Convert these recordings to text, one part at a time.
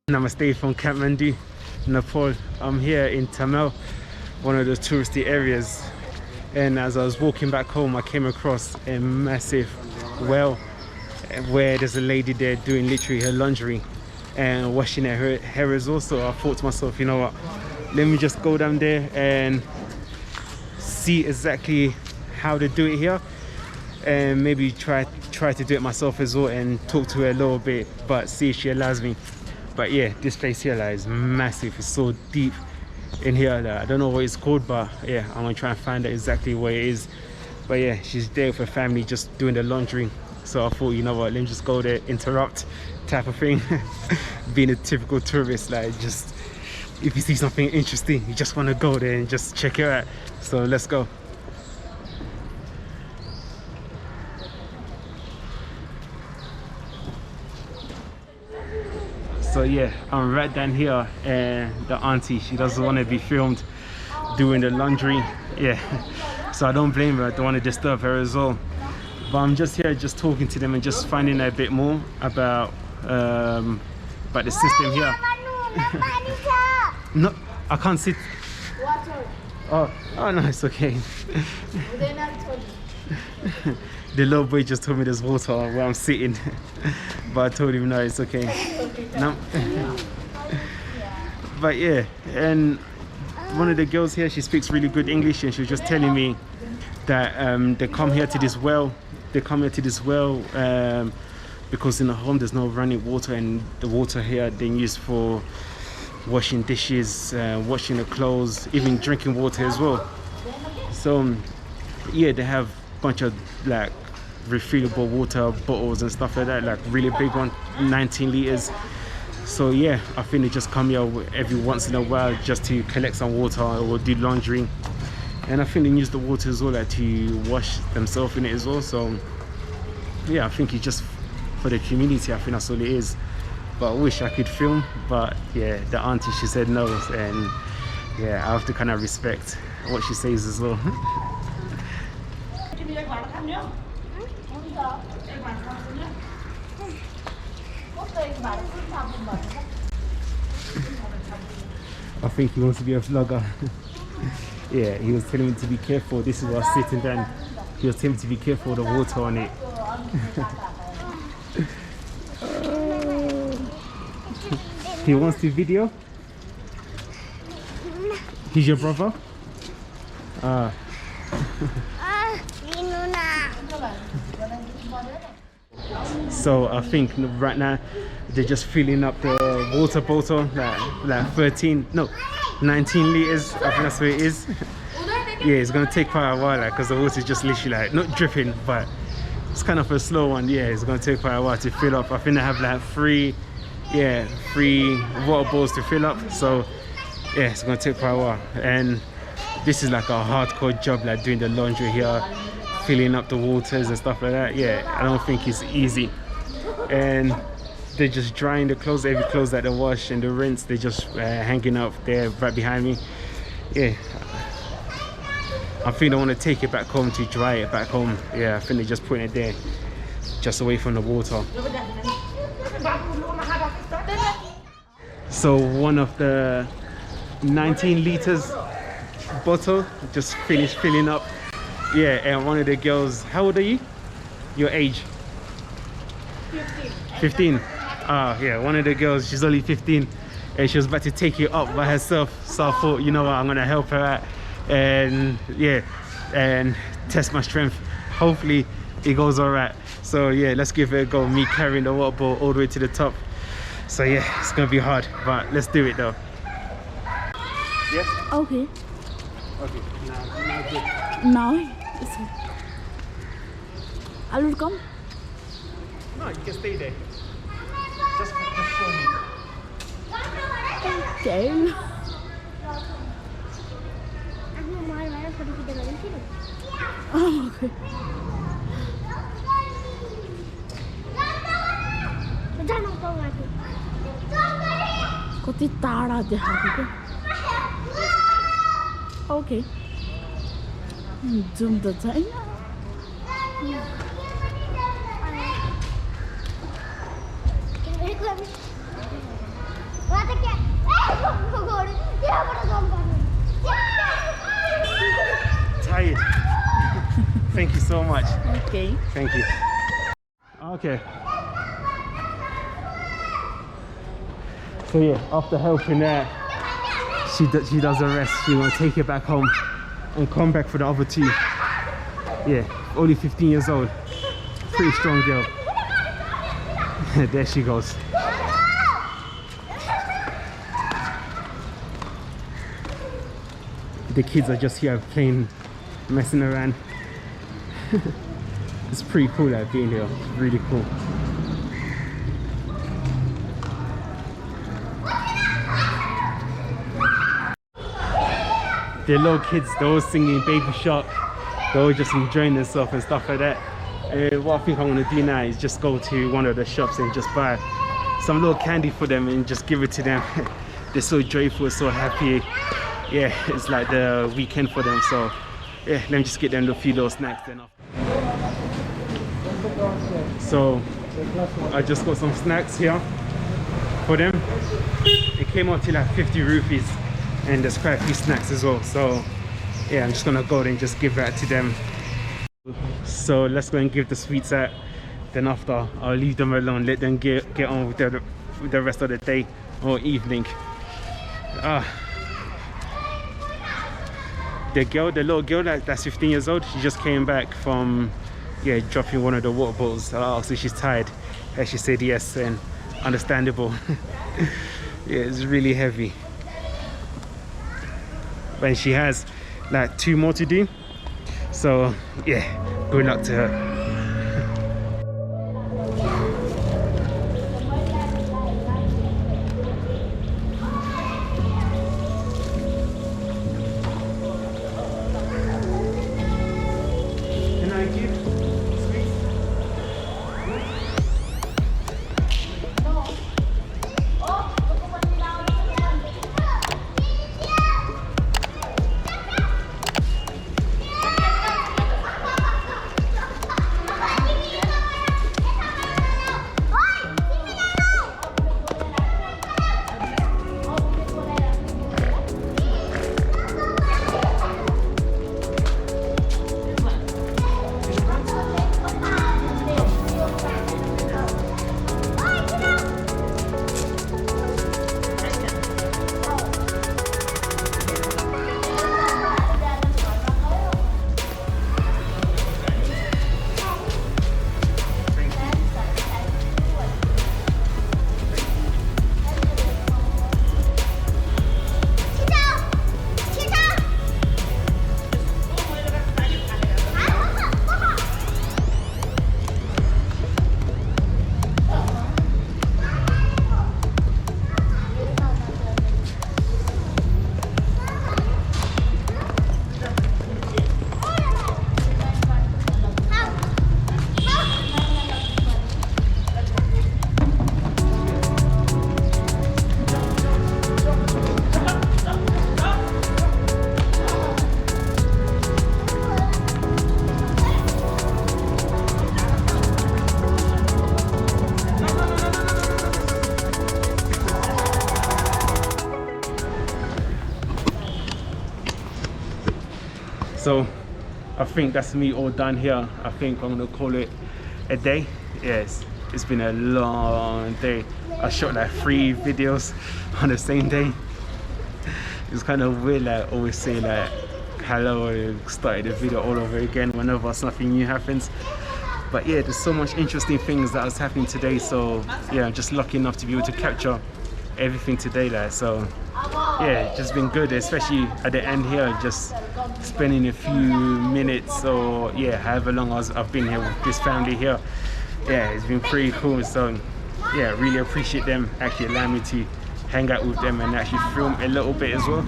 Namaste from Kathmandu, Nepal. I'm here in Thamel, one of the touristy areas, and as I was walking back home I came across a massive well where there's a lady there doing literally her laundry and washing her hair as well. So I thought to myself, you know what, let me just go down there and see exactly how they do it here, and maybe try to do it myself as well and talk to her a little bit, but see if she allows me. But yeah, this place here is massive. It's so deep in here. I don't know what it's called, but yeah, I'm gonna try and find out exactly where it is. But yeah, she's there with her family just doing the laundry. So I thought, you know what, let me just go there, interrupt type of thing. Being a typical tourist, like, just if you see something interesting, you just want to go there and just check it out. So let's go. So yeah, I'm right down here, and the auntie, she doesn't want to be filmed doing the laundry. Yeah, so I don't blame her. I don't want to disturb her as well. But I'm just here, just talking to them and just finding out a bit more about the system here. No, I can't sit. Water. Oh no, it's okay. The little boy just told me there's water where I'm sitting, but I told him no, it's okay. No. But yeah, and one of the girls here, she speaks really good English, and she was just telling me that they come here to this well. They come here to this well because in the home there's no running water, and the water here they use for washing dishes, washing the clothes, even drinking water as well. So yeah, they have a bunch of like refillable water bottles and stuff like that, like really big one, 19 liters. So yeah, I think they just come here every once in a while just to collect some water or do laundry, and I think they use the water as well, like, to wash themselves in it as well. So yeah, I think it's just for the community. I think that's all it is. But I wish I could film, but yeah, the auntie, she said no, and yeah, I have to kind of respect what she says as well. I think he wants to be a vlogger. Yeah, he was telling me to be careful. This is where I was sitting down. He was telling me to be careful of the water on it. He wants to video? He's your brother? So I think right now they're just filling up the water bottle, like 19 liters. I think that's what it is. Yeah, it's gonna take quite a while, because the water is just literally like not dripping, but it's kind of a slow one. Yeah, it's gonna take quite a while to fill up. I think they have like three water bowls to fill up. So yeah, it's gonna take quite a while. And this is like a hardcore job, like doing the laundry here, filling up the waters and stuff like that. Yeah, I don't think it's easy. And they're just drying the clothes. Every clothes that they wash and the rinse, they're just hanging up there right behind me. Yeah, I think they want to take it back home to dry it back home. Yeah, I think they're just putting it there, just away from the water. So one of the 19 liters bottle just finished filling up. Yeah, and one of the girls, how old are you? Your age? 15. Ah, yeah, one of the girls, she's only 15, and she was about to take it up by herself. So I thought, you know what, I'm gonna help her out, and yeah, and test my strength. Hopefully it goes all right. So yeah, let's give it a go. Me carrying the water bottle all the way to the top. So yeah, it's gonna be hard, but let's do it though. Yes? Okay. Okay, now good. No. I will come. No, you can stay there. Just show me. Okay. Oh, okay. कति टाढा देखाएको क्या okay जुम त छैन so much. Okay. Thank you. Okay. So yeah, after helping her, she does the rest. She gonna take it back home and come back for the other two. Yeah, only 15 years old. Pretty strong girl. There she goes. The kids are just here playing, messing around. It's pretty cool like being here. It's really cool. The little kids, they're all singing Baby Shark. They're all just enjoying themselves and stuff like that. What I think I'm gonna do now is just go to one of the shops and just buy some little candy for them and just give it to them. They're so joyful, so happy. Yeah, it's like the weekend for them. So yeah, let me just get them a few little snacks then. So I just got some snacks here for them. It came out to like 50 rupees. And there's quite a few snacks as well, so yeah, I'm just gonna go and just give that to them. So let's go and give the sweets out, then after I'll leave them alone, let them get on with the rest of the day or evening. The little girl that's 15 years old, she just came back from dropping one of the water bottles. I asked if she's tired and she said yes, and understandable. Yeah, it's really heavy. But she has like 2 more to do, so yeah, good luck to her. Can I give sweets? So I think that's me all done here. I think I'm gonna call it a day. Yes, it's been a long day. I shot like 3 videos on the same day. It's kind of weird, like always say like hello and started the video all over again whenever something new happens. But yeah, there's so much interesting things that was happening today. So yeah, I'm just lucky enough to be able to capture everything today, like. So yeah, it's just been good, especially at the end here, just spending a few minutes or yeah, however long I've been here with this family here. Yeah, it's been pretty cool. So yeah, really appreciate them actually allowing me to hang out with them and actually film a little bit as well.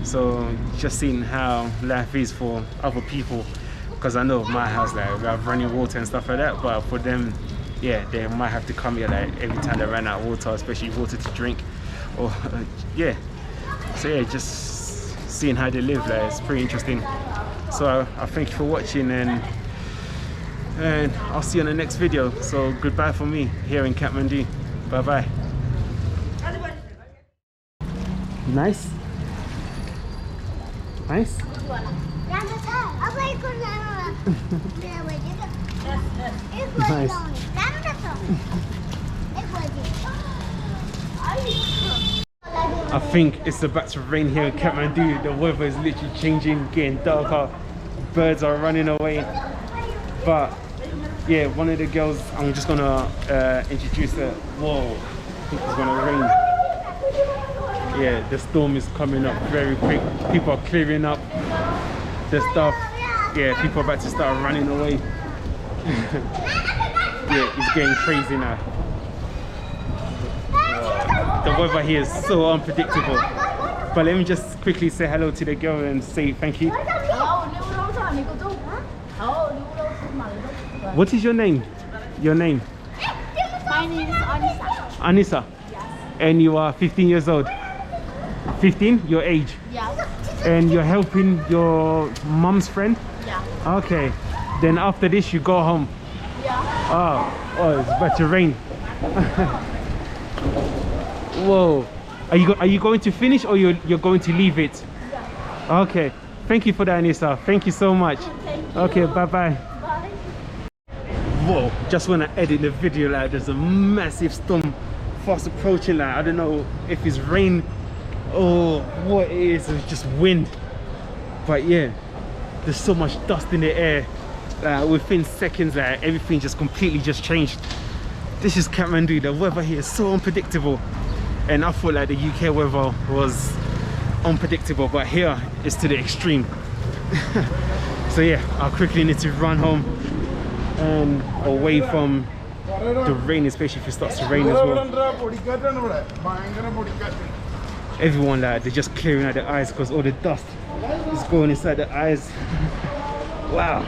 So just seeing how life is for other people, because I know my house, like we have running water and stuff like that, but for them, yeah, they might have to come here like every time they run out of water, especially water to drink, or yeah. So yeah, just seeing how they live, like it's pretty interesting. So I thank you for watching, and I'll see you in the next video. So goodbye from me here in Kathmandu. Bye bye. Nice. Nice. Nice. I think it's about to rain here in Kathmandu. The weather is literally changing, getting darker. Birds are running away. But yeah, one of the girls, I'm just gonna introduce her. Whoa, I think it's gonna rain. Yeah, the storm is coming up very quick. People are clearing up the stuff. Yeah, people are about to start running away. Yeah, it's getting crazy now. The weather here is so unpredictable. But let me just quickly say hello to the girl and say thank you. What is your name? Your name? My name is Anissa. Anissa. Yes. And you are 15 years old. 15? Your age? Yes. And you're helping your mom's friend? Yeah. Okay. Then after this you go home. Yeah. Oh, it's about to rain. Whoa. Are you going to finish or you're going to leave it? Yeah. Okay. Thank you for that, Anissa. Thank you so much. Thank you. Okay, bye-bye. Bye. Whoa, just when I edit the video, like there's a massive storm fast approaching. Like I don't know if it's rain or what it is. It's just wind. But yeah, there's so much dust in the air. Within seconds, everything just completely just changed. This is Kathmandu. The weather here is so unpredictable, and I thought like the UK weather was unpredictable, but here it's to the extreme. So yeah, I quickly need to run home and away from the rain, especially if it starts to rain as well. Everyone like they're just clearing out their eyes because all the dust is going inside the eyes. Wow.